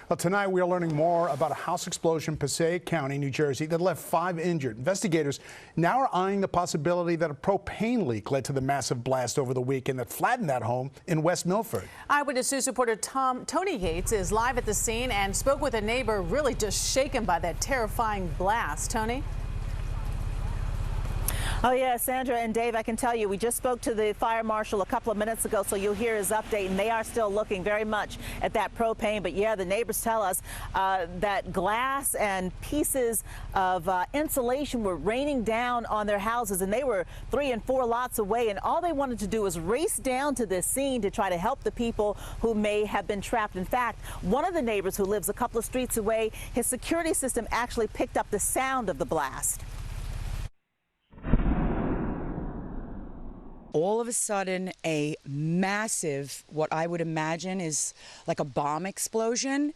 Well, tonight we are learning more about a house explosion in Passaic County, New Jersey, that left 5 injured. Investigators now are eyeing the possibility that a propane leak led to the massive blast over the weekend that flattened that home in West Milford. Eyewitness News reporter Tony Yates is live at the scene and spoke with a neighbor really just shaken by that terrifying blast. Tony? Oh, yeah, Sandra and Dave, I can tell you, we just spoke to the fire marshal a couple of minutes ago, so you'll hear his update, and they are still looking very much at that propane. But, yeah, the neighbors tell us that glass and pieces of insulation were raining down on their houses, and they were 3 and 4 lots away, and all they wanted to do was race down to this scene to try to help the people who may have been trapped. In fact, one of the neighbors who lives a couple of streets away, his security system actually picked up the sound of the blast. All of a sudden, a massive, what I would imagine is like a bomb explosion,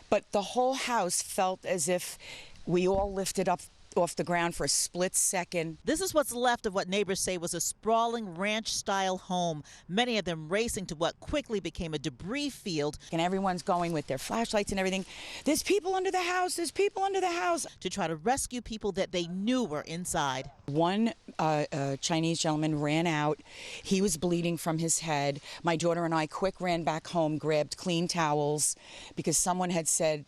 but the whole house felt as if we all lifted up off the ground for a split second. This is what's left of what neighbors say was a sprawling ranch-style home, many of them racing to what quickly became a debris field. And everyone's going with their flashlights and everything. There's people under the house, there's people under the house. To try to rescue people that they knew were inside. One Chinese gentleman ran out. He was bleeding from his head. My daughter and I quick ran back home, grabbed clean towels because someone had said,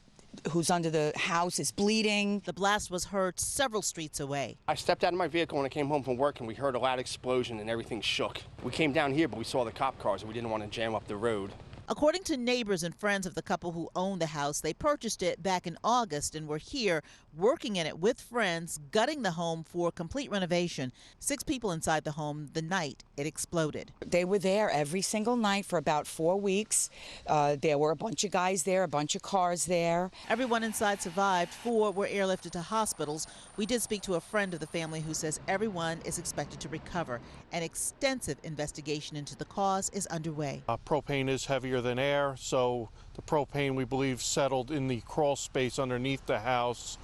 who's under the house is bleeding. The blast was heard several streets away. I stepped out of my vehicle when I came home from work and we heard a loud explosion and everything shook. We came down here, but we saw the cop cars and we didn't want to jam up the road. According to neighbors and friends of the couple who owned the house, they purchased it back in August and were here working in it with friends, gutting the home for complete renovation. 6 people inside the home the night it exploded. They were there every single night for about 4 weeks. There were a bunch of guys there, a bunch of cars there. Everyone inside survived. 4 were airlifted to hospitals. We did speak to a friend of the family who says everyone is expected to recover. An extensive investigation into the cause is underway. Propane is heavier than air, so the propane, we believe, settled in the crawl space underneath the house,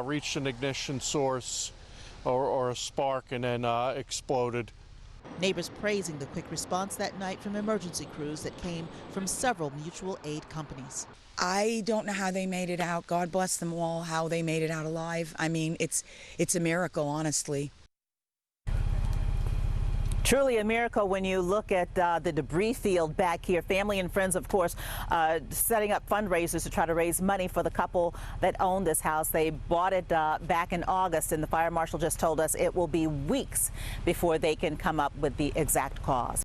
reached an ignition source or a spark, and then exploded. Neighbors praising the quick response that night from emergency crews that came from several mutual aid companies. I don't know how they made it out. God bless them all, how they made it out alive. I mean, it's a miracle, honestly. Truly a miracle when you look at the debris field back here. Family and friends, of course, setting up fundraisers to try to raise money for the couple that own this house. They bought it back in August, and the fire marshal just told us it will be weeks before they can come up with the exact cause.